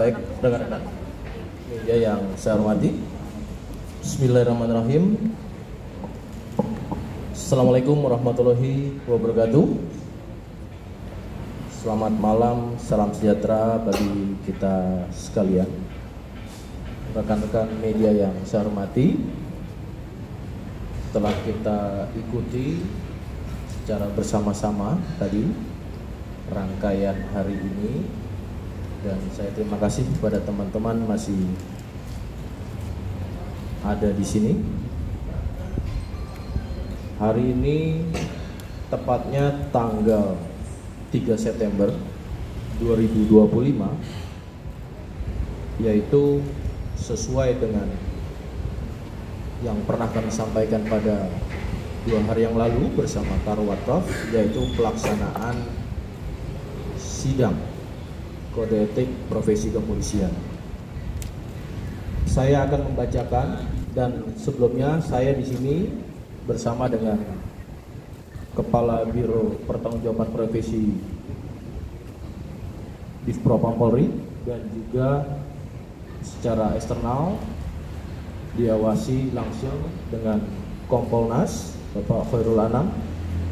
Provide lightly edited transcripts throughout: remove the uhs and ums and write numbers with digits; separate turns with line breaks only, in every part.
Baik, rekan-rekan media yang saya hormati, Bismillahirrahmanirrahim. Assalamualaikum warahmatullahi wabarakatuh. Selamat malam, salam sejahtera bagi kita sekalian. Rekan-rekan media yang saya hormati, setelah kita ikuti secara bersama-sama tadi rangkaian hari ini, dan saya terima kasih kepada teman-teman masih ada di sini. Hari ini tepatnya tanggal 3 September 2025, yaitu sesuai dengan yang pernah kami sampaikan pada 2 hari yang lalu bersama Karwatov, yaitu pelaksanaan sidang kode etik profesi kepolisian. Saya akan membacakan, dan sebelumnya saya di sini bersama dengan Kepala Biro Pertanggungjawaban Profesi Divpropam Polri, dan juga secara eksternal diawasi langsung dengan Kompolnas Bapak Khairul Anam,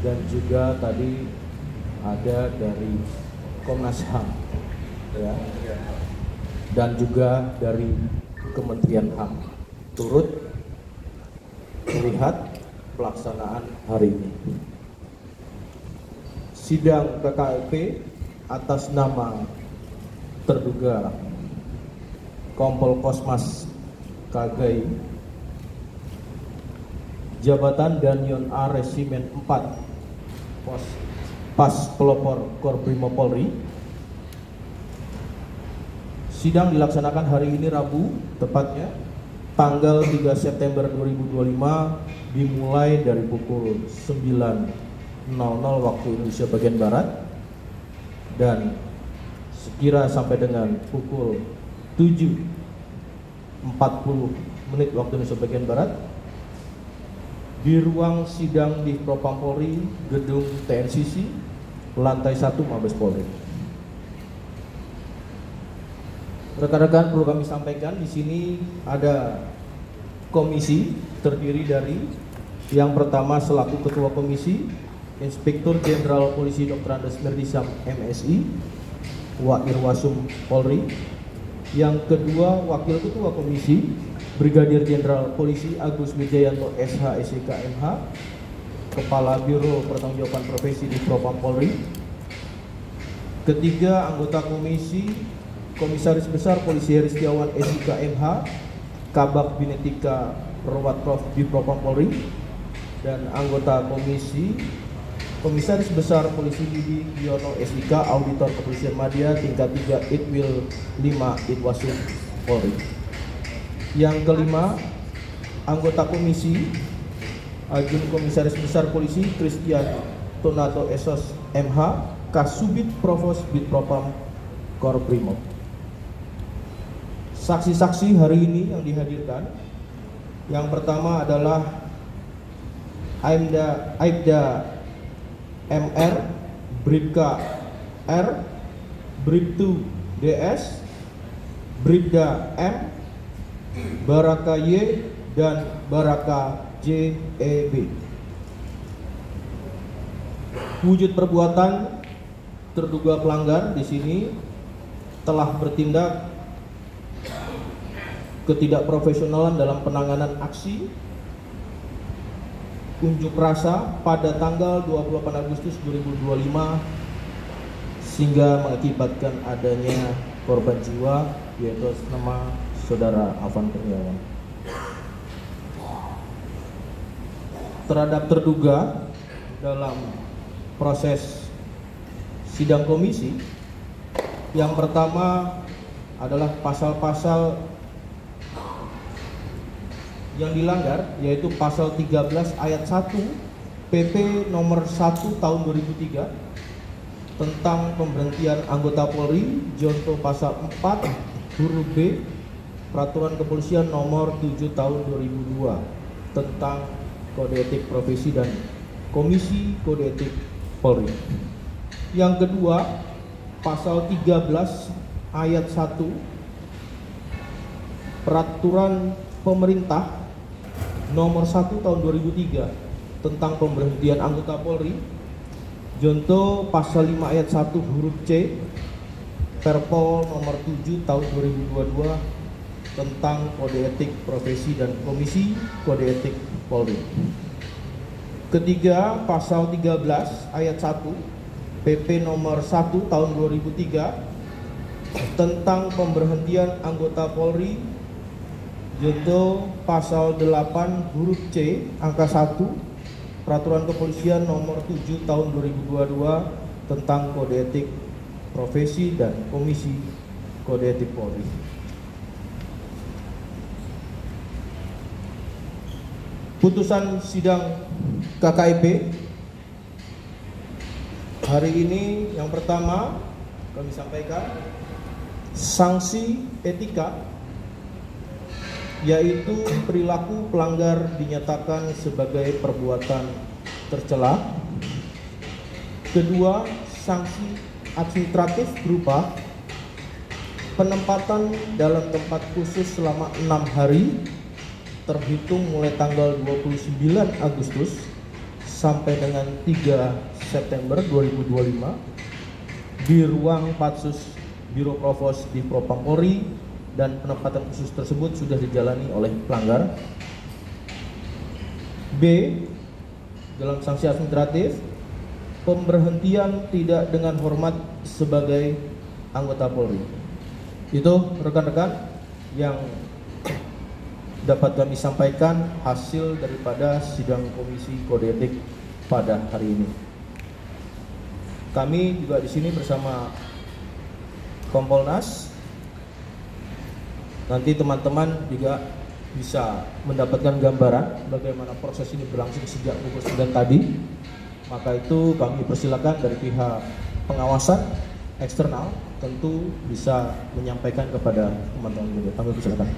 dan juga tadi ada dari Komnas HAM, ya, dan juga dari Kementerian HAM turut melihat pelaksanaan hari ini. Sidang KKP atas nama terduga Kompol Kosmas KGI Jabatan Danyon A Resimen 4 Pas Pelopor Korbrimob Polri. Sidang dilaksanakan hari ini Rabu, tepatnya tanggal 3 September 2025, dimulai dari pukul 9.00 waktu Indonesia bagian Barat, dan sekira sampai dengan pukul 7.40 waktu Indonesia bagian Barat di ruang sidang di Propam Polri, Gedung TNCC, lantai 1 Mabes Polri. Rekan-rekan, perlu kami sampaikan di sini ada komisi terdiri dari yang pertama selaku Ketua Komisi Inspektur Jenderal Polisi Dr. Andes Merdisam MSI Wa Irwasum Polri. Yang kedua Wakil Ketua Komisi Brigadir Jenderal Polisi Agus Wijayanto SH SIK MH, Kepala Biro Pertanggungjawaban Profesi di Propam Polri. Ketiga anggota komisi Komisaris Besar Polisi Heri Setiawan SIK MH, Kabak Binetika Perwatrov di Propam Polri. Dan anggota komisi Komisaris Besar Polisi Didi Yono SIK, Auditor Kepolisian Madya tingkat 3 Itwil 5 Itwasum Polri. Yang kelima anggota komisi Ajun Komisaris Besar Polisi Christian Tonato Esos MH, Kasubit Provos Bitpropam Korbrimob. Saksi-saksi hari ini yang dihadirkan, yang pertama adalah Aibda MR, Bribka R, Bribtu DS, Bribda M, Baraka Y, dan Baraka JEB. Wujud perbuatan terduga pelanggar di sini telah bertindak ketidakprofesionalan dalam penanganan aksi unjuk rasa pada tanggal 28 Agustus 2025 sehingga mengakibatkan adanya korban jiwa, yaitu nama Saudara Afan Kurniawan. Terhadap terduga dalam proses sidang komisi, yang pertama adalah pasal-pasal yang dilanggar, yaitu pasal 13 ayat 1 PP nomor 1 tahun 2003 tentang pemberhentian anggota Polri, contoh pasal 4 huruf B Peraturan Kepolisian nomor 7 tahun 2002 tentang kode etik profesi dan Komisi Kode Etik Polri. Yang kedua, pasal 13 ayat 1 Peraturan Pemerintah Nomor 1 Tahun 2003 tentang pemberhentian anggota Polri, Junto Pasal 5 Ayat 1 huruf C Perpol Nomor 7 Tahun 2022 tentang Kode Etik Profesi dan Komisi Kode Etik Polri. Ketiga, Pasal 13 Ayat 1 PP Nomor 1 Tahun 2003 tentang pemberhentian anggota Polri, Junto Pasal 8 huruf C angka 1 Peraturan Kepolisian Nomor 7 Tahun 2022 tentang Kode Etik Profesi dan Komisi Kode Etik Polri. Putusan sidang KKIP hari ini yang pertama kami sampaikan sanksi etika, yaitu perilaku pelanggar dinyatakan sebagai perbuatan tercela. Kedua, sanksi administratif berupa penempatan dalam tempat khusus selama 6 hari terhitung mulai tanggal 29 Agustus sampai dengan 3 September 2025 di ruang Patsus Biro Provos di Propam Polri, dan penempatan khusus tersebut sudah dijalani oleh pelanggar. B. Dalam sanksi administratif, pemberhentian tidak dengan hormat sebagai anggota Polri. Itu rekan-rekan yang dapat kami sampaikan hasil daripada sidang Komisi Kode Etik pada hari ini. Kami juga di sini bersama Kompolnas. Nanti teman-teman juga bisa mendapatkan gambaran bagaimana proses ini berlangsung sejak pukul 9 tadi. Maka itu kami persilakan dari pihak pengawasan eksternal tentu bisa menyampaikan kepada teman-teman juga. Kami persilakan.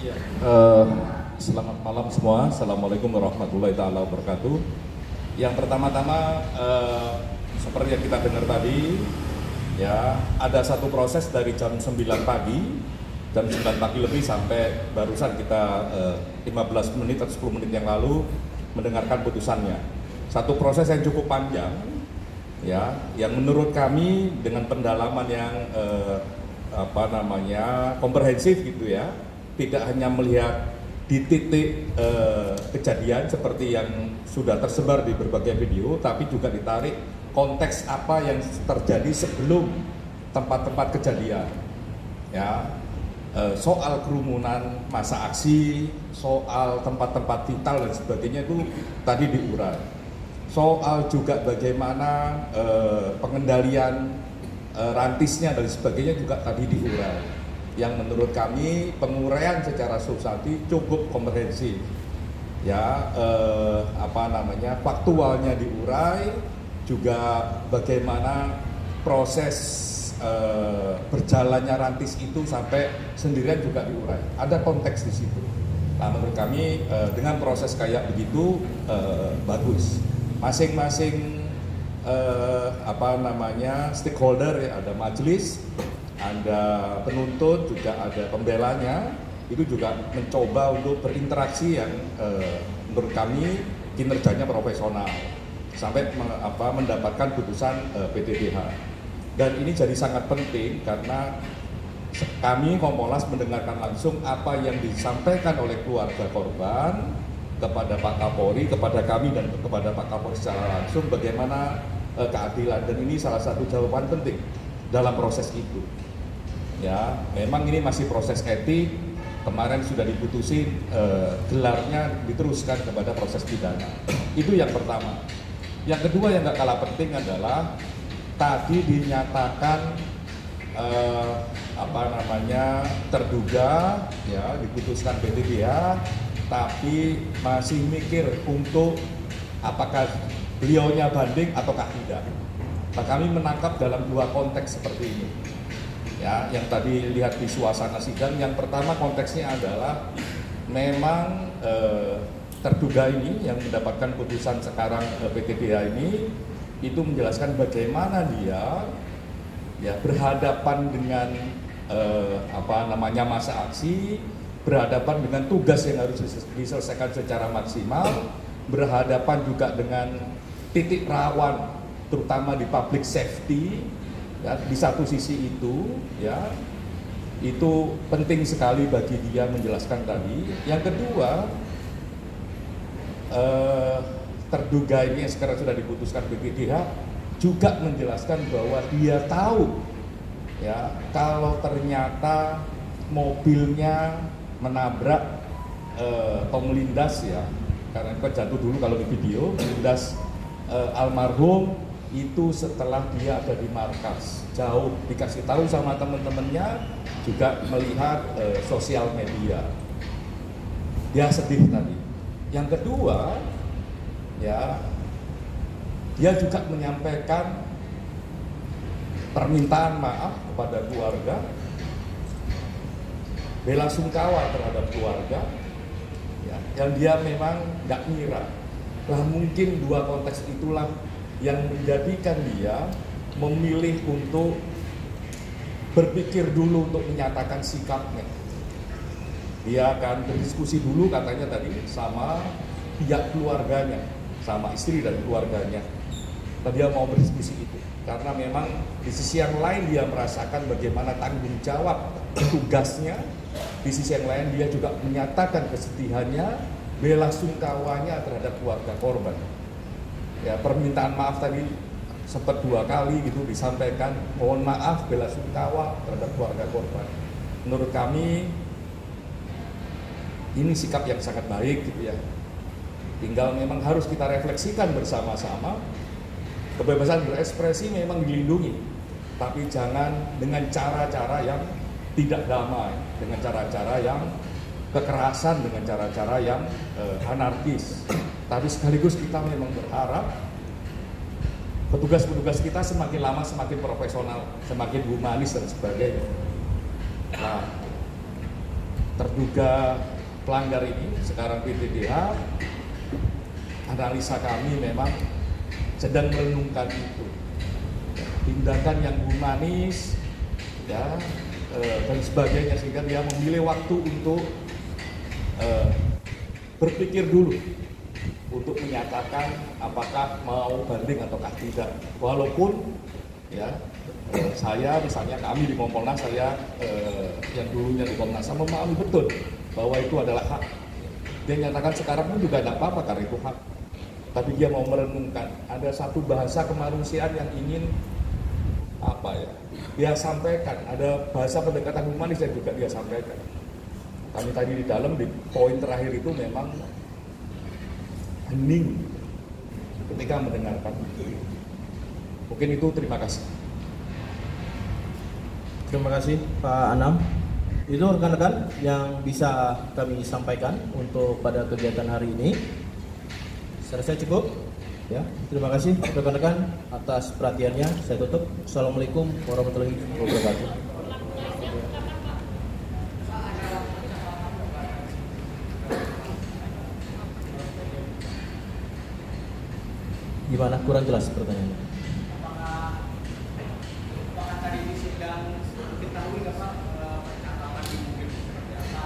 Ya. Selamat malam semua. Assalamualaikum warahmatullahi taala wabarakatuh. Yang pertama-tama seperti yang kita dengar tadi, ya, ada satu proses dari jam 9 pagi, jam 9 pagi lebih sampai barusan kita 15 menit atau 10 menit yang lalu mendengarkan putusannya. Satu proses yang cukup panjang, ya, yang menurut kami dengan pendalaman yang komprehensif gitu ya. Tidak hanya melihat di titik kejadian seperti yang sudah tersebar di berbagai video, tapi juga ditarik konteks apa yang terjadi sebelum tempat-tempat kejadian. Ya, soal kerumunan masa aksi, soal tempat-tempat vital dan sebagainya itu tadi diurai. Soal juga bagaimana pengendalian rantisnya dan sebagainya juga tadi diurai. Yang menurut kami penguraian secara substantif cukup komprehensif, ya, faktualnya diurai, juga bagaimana proses berjalannya rantis itu sampai sendirian juga diurai. Ada konteks di situ. Nah, menurut kami dengan proses kayak begitu bagus. Masing-masing stakeholder, ya, ada majelis, ada penuntut, juga ada pembelanya, itu juga mencoba untuk berinteraksi yang menurut kami kinerjanya profesional sampai mendapatkan putusan PTDH. Dan ini jadi sangat penting karena kami Kompolnas mendengarkan langsung apa yang disampaikan oleh keluarga korban kepada Pak Kapolri, kepada kami dan kepada Pak Kapolri secara langsung bagaimana keadilan, dan ini salah satu jawaban penting dalam proses itu. Ya, memang ini masih proses etik. Kemarin sudah diputusin, gelarnya diteruskan kepada proses pidana. Itu yang pertama. Yang kedua yang nggak kalah penting adalah tadi dinyatakan terduga, ya, diputuskan PTDH, tapi masih mikir untuk apakah beliaunya banding ataukah tidak. Nah, kami menangkap dalam dua konteks seperti ini. Ya, yang tadi lihat di suasana sidang, yang pertama konteksnya adalah memang terduga ini yang mendapatkan putusan sekarang PTDH ini itu menjelaskan bagaimana dia, ya, berhadapan dengan masa aksi, berhadapan dengan tugas yang harus diselesaikan secara maksimal, berhadapan juga dengan titik rawan, terutama di public safety. Ya, di satu sisi itu, ya, itu penting sekali bagi dia menjelaskan tadi. Yang kedua, terduga ini yang sekarang sudah diputuskan BPDH juga menjelaskan bahwa dia tahu, ya, kalau ternyata mobilnya menabrak atau melindas, ya, karena itu jatuh dulu kalau di video, melindas almarhum itu setelah dia ada di markas jauh, dikasih tahu sama teman-temannya, juga melihat sosial media. Dia sedih tadi. Yang kedua, ya, dia juga menyampaikan permintaan maaf kepada keluarga, bela sungkawa terhadap keluarga, ya, yang dia memang nggak ngira. Lah mungkin dua konteks itulah yang menjadikan dia memilih untuk berpikir dulu untuk menyatakan sikapnya. Dia akan berdiskusi dulu katanya tadi sama pihak keluarganya, sama istri dan keluarganya. Dan dia mau berdiskusi itu karena memang di sisi yang lain dia merasakan bagaimana tanggung jawab tugasnya. Di sisi yang lain dia juga menyatakan kesedihannya, bela sungkawanya terhadap keluarga korban. Ya, permintaan maaf tadi sempat 2 kali gitu disampaikan, mohon maaf, bela sungkawa terhadap keluarga korban. Menurut kami ini sikap yang sangat baik gitu ya. Tinggal memang harus kita refleksikan bersama-sama. Kebebasan berekspresi memang dilindungi, tapi jangan dengan cara-cara yang tidak damai, dengan cara-cara yang kekerasan, dengan cara-cara yang anarkis. Tapi sekaligus kita memang berharap petugas-petugas kita semakin lama semakin profesional, semakin humanis dan sebagainya. Nah, terduga pelanggar ini sekarang PTDH, analisa kami memang sedang merenungkan itu, tindakan yang humanis, ya, dan sebagainya, sehingga dia memilih waktu untuk berpikir dulu untuk menyatakan apakah mau banding ataukah tidak. Walaupun ya saya misalnya, kami di Kompolnas, saya yang dulunya di Komnas HAM memahami betul bahwa itu adalah hak. Dia nyatakan sekarang pun juga tidak apa-apa karena itu hak. Tapi dia mau merenungkan. Ada satu bahasa kemanusiaan yang ingin dia sampaikan. Ada bahasa pendekatan humanis yang juga dia sampaikan. Kami tadi di dalam di poin terakhir itu memang hening ketika mendengarkan itu. Mungkin itu, terima kasih.
Terima kasih Pak Anam. Itu rekan-rekan yang bisa kami sampaikan untuk pada kegiatan hari ini. Saya rasa cukup. Ya, terima kasih rekan-rekan atas perhatiannya. Saya tutup. Assalamualaikum warahmatullahi wabarakatuh. Gimana? Kurang jelas pertanyaannya.
Apakah tadi di sidang diketahui nggak Pak percakapan di mobil seperti apa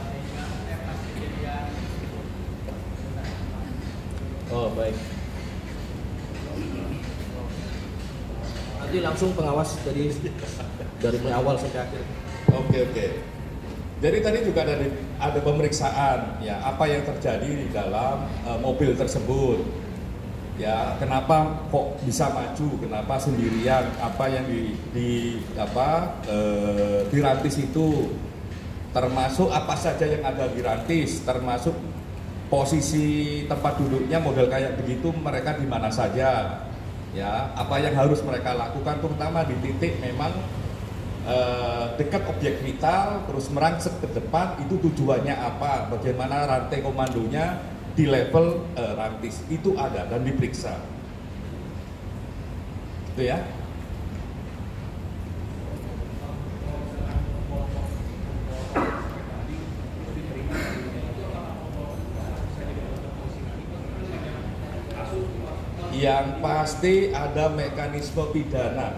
sehingga pas kejadian?
Oh, baik. Nanti langsung pengawas dari mulai awal sampai akhir.
Oke. Jadi tadi juga ada pemeriksaan, ya, apa yang terjadi di dalam mobil tersebut. Ya, kenapa kok bisa maju, kenapa sendirian, apa yang dirantis itu, termasuk apa saja yang ada di rantis, termasuk posisi tempat duduknya model kayak begitu, mereka di mana saja, ya, apa yang harus mereka lakukan, terutama di titik memang dekat objek vital, terus merangsek ke depan, itu tujuannya apa, bagaimana rantai komandonya di level rantis, itu ada dan diperiksa, itu ya. Yang pasti ada mekanisme pidana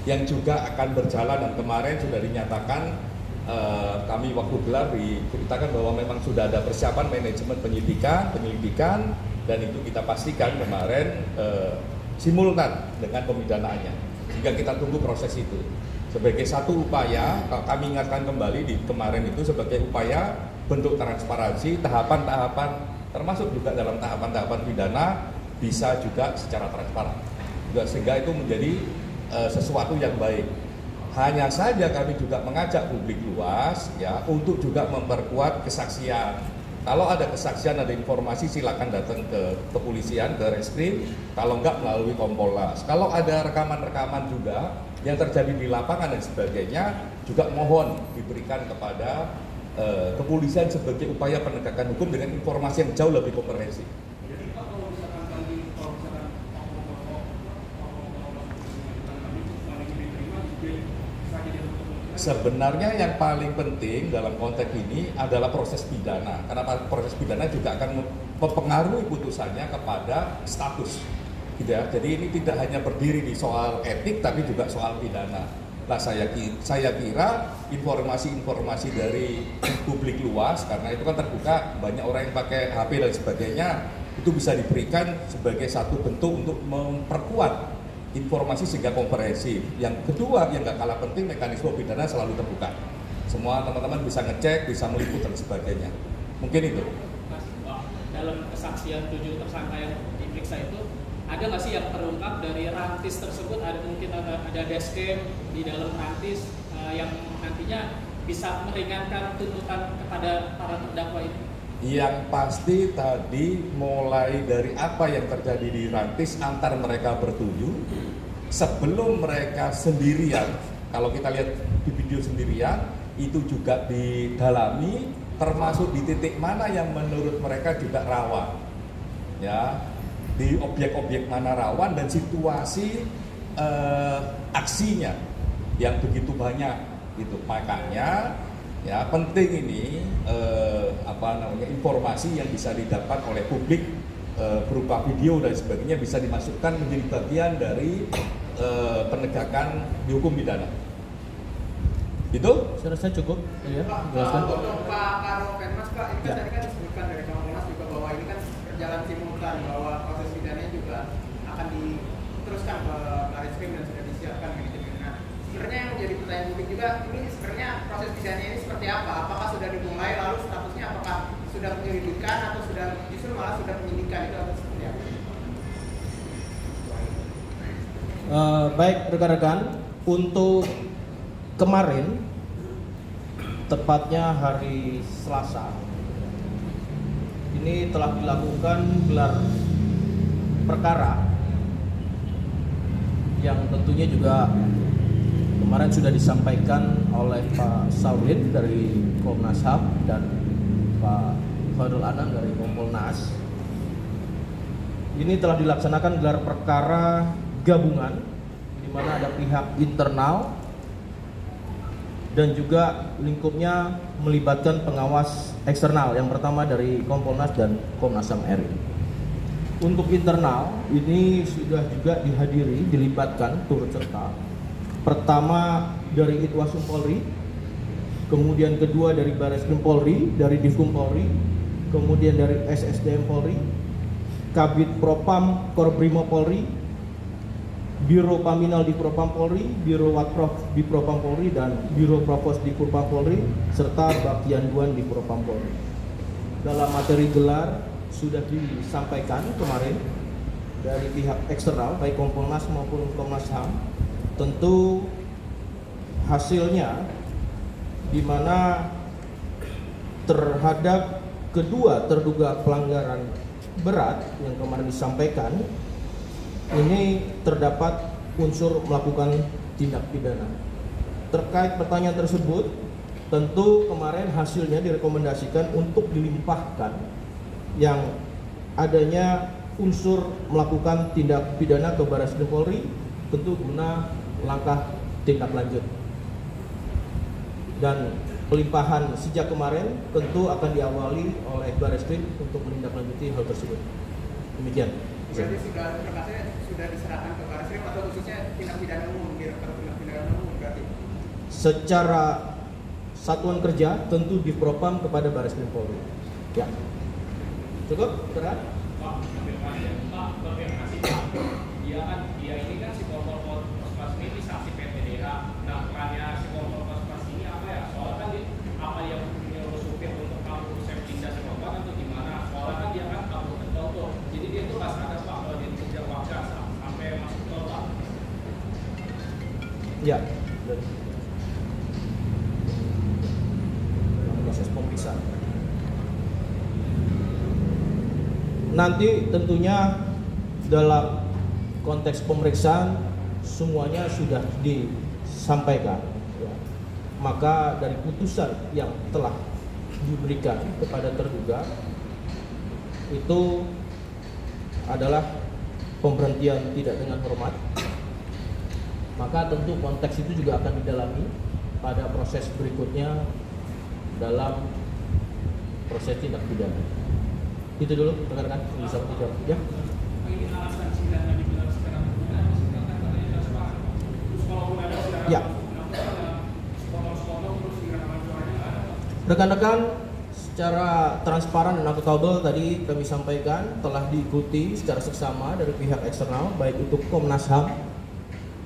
yang juga akan berjalan, dan kemarin sudah dinyatakan kami waktu gelar diberitakan bahwa memang sudah ada persiapan manajemen penyelidikan, dan itu kita pastikan kemarin simultan dengan pemidanaannya, sehingga kita tunggu proses itu sebagai satu upaya. Kami ingatkan kembali di kemarin itu sebagai upaya bentuk transparansi tahapan-tahapan, termasuk juga dalam tahapan-tahapan pidana bisa juga secara transparan, sehingga itu menjadi sesuatu yang baik. Hanya saja kami juga mengajak publik luas ya untuk juga memperkuat kesaksian. Kalau ada kesaksian, ada informasi, silakan datang ke kepolisian, ke Reskrim. Kalau enggak melalui Kompolnas. Kalau ada rekaman-rekaman juga yang terjadi di lapangan dan sebagainya, juga mohon diberikan kepada kepolisian sebagai upaya penegakan hukum dengan informasi yang jauh lebih komprehensif. Sebenarnya yang paling penting dalam konteks ini adalah proses pidana, karena proses pidana juga akan mempengaruhi putusannya kepada status, gitu ya. Jadi ini tidak hanya berdiri di soal etik, tapi juga soal pidana. Nah, saya kira informasi-informasi dari publik luas, karena itu kan terbuka, banyak orang yang pakai HP dan sebagainya, itu bisa diberikan sebagai satu bentuk untuk memperkuat informasi sehingga komprehensif. Yang kedua, yang nggak kalah penting, mekanisme pidana selalu terbuka. Semua teman-teman bisa ngecek, bisa meliput dan sebagainya. Mungkin itu.
Mas, dalam kesaksian 7 tersangka yang diperiksa itu, ada nggak sih yang terungkap dari rantis tersebut? Ada mungkin ada dashcam di dalam rantis yang nantinya bisa meringankan tuntutan kepada para terdakwa ini?
Yang pasti tadi mulai dari apa yang terjadi di rantis antar mereka bertujuh, sebelum mereka sendirian, kalau kita lihat di video sendirian, itu juga didalami, termasuk di titik mana yang menurut mereka juga rawan, ya, di objek-objek mana rawan dan situasi aksinya yang begitu banyak, gitu. Makanya ya penting ini informasi yang bisa didapat oleh publik berupa video dan sebagainya bisa dimasukkan menjadi bagian dari penegakan di hukum pidana. Itu?
Saya rasa cukup. Ya,
jelaskan. Untuk Pak Karopenmas, Pak, ini kan
Ya.
tadi kan disebutkan dari Kompolnas juga bahwa ini kan berjalan simultan, bahwa proses pidananya juga akan diteruskan ke Barreskrim dan sudah disiapkan manajemen. Nah, sebenarnya yang menjadi pertanyaan publik juga, ini sebenarnya proses pidananya ini seperti apa? Apakah sudah dimulai, lalu statusnya apakah sudah penyelidikan atau sudah justru malah sudah penyidikan, itu atau seperti apa?
Baik rekan-rekan, untuk kemarin, tepatnya hari Selasa, ini telah dilakukan gelar perkara yang tentunya juga kemarin sudah disampaikan oleh Pak Saudin dari Komnas HAM dan Pak Khairul Anam dari Kompolnas. Ini telah dilaksanakan gelar perkara gabungan di mana ada pihak internal dan juga lingkupnya melibatkan pengawas eksternal. Yang pertama dari Kompolnas dan Komnas HAM RI. Untuk internal ini sudah juga dilibatkan turut serta. Pertama dari Itwasum Polri, kemudian kedua dari Barreskrim Polri, dari Divkum Polri, kemudian dari SSDM Polri, Kabid Propam Korbrimo Polri, Biro Paminal di Propam Polri, Biro Watprof di Propam Polri, dan Biro Provos di Propam Polri, serta Bagian Duan di Propam Polri. Dalam materi gelar sudah disampaikan kemarin dari pihak eksternal, baik Kompolnas maupun Komnas HAM. Tentu hasilnya di mana terhadap kedua terduga pelanggaran berat yang kemarin disampaikan, ini terdapat unsur melakukan tindak pidana. Terkait pertanyaan tersebut, tentu kemarin hasilnya direkomendasikan untuk dilimpahkan yang adanya unsur melakukan tindak pidana ke Barreskrim Polri, tentu guna langkah tindak lanjut. Dan pelimpahan sejak kemarin tentu akan diawali oleh Barreskrim untuk menindaklanjuti hal tersebut. Demikian.
Berarti sudah berkasnya sudah diserahkan ke Baris Krim atau khususnya tindak pidana umum, Direktur Tindak Pidana Umum berarti?
Secara satuan kerja tentu dipropam kepada Baris Krim Polri. Ya. Cukup, berat?
Pak, konfirmasi Pak. Dia ini kan si Kompol Kosmas ini saksi PTDH. Nah, perannya si Kompol Kosmas ini apa ya? Soalnya kan apa yang nyuruh supir untuk kabur safety gas roban atau gimana? Soalnya kan dia kan kabur ke tol tuh. Jadi dia tuh nggak sadar Pak kalau dia dikejar waktu sampai masuk tol Pak.
Ya. Proses pemeriksaan. Nanti tentunya dalam konteks pemeriksaan semuanya sudah disampaikan. Ya. Maka dari putusan yang telah diberikan kepada terduga itu adalah pemberhentian tidak dengan hormat. Maka tentu konteks itu juga akan didalami pada proses berikutnya dalam proses tindak pidana. Itu dulu rekan-rekan bisa dijawab ya.
Ini alasan sidang yang digelar secara terbuka sidang kan katanya transparan. Terus kalau ada sidang
Ya.
sponsor terus direkaman suaranya nggak ada.
Rekan-rekan, secara transparan dan akuntabel tadi kami sampaikan telah diikuti secara seksama dari pihak eksternal baik itu Komnas HAM,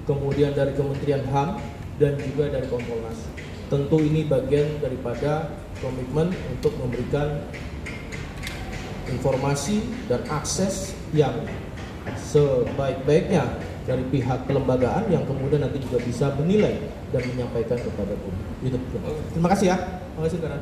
kemudian dari Kementerian HAM dan juga dari Kompolnas. Tentu ini bagian daripada komitmen untuk memberikan informasi dan akses yang sebaik-baiknya dari pihak kelembagaan yang kemudian nanti juga bisa menilai dan menyampaikan kepada publik. Itu. Terima kasih ya. Terima kasih, Karan.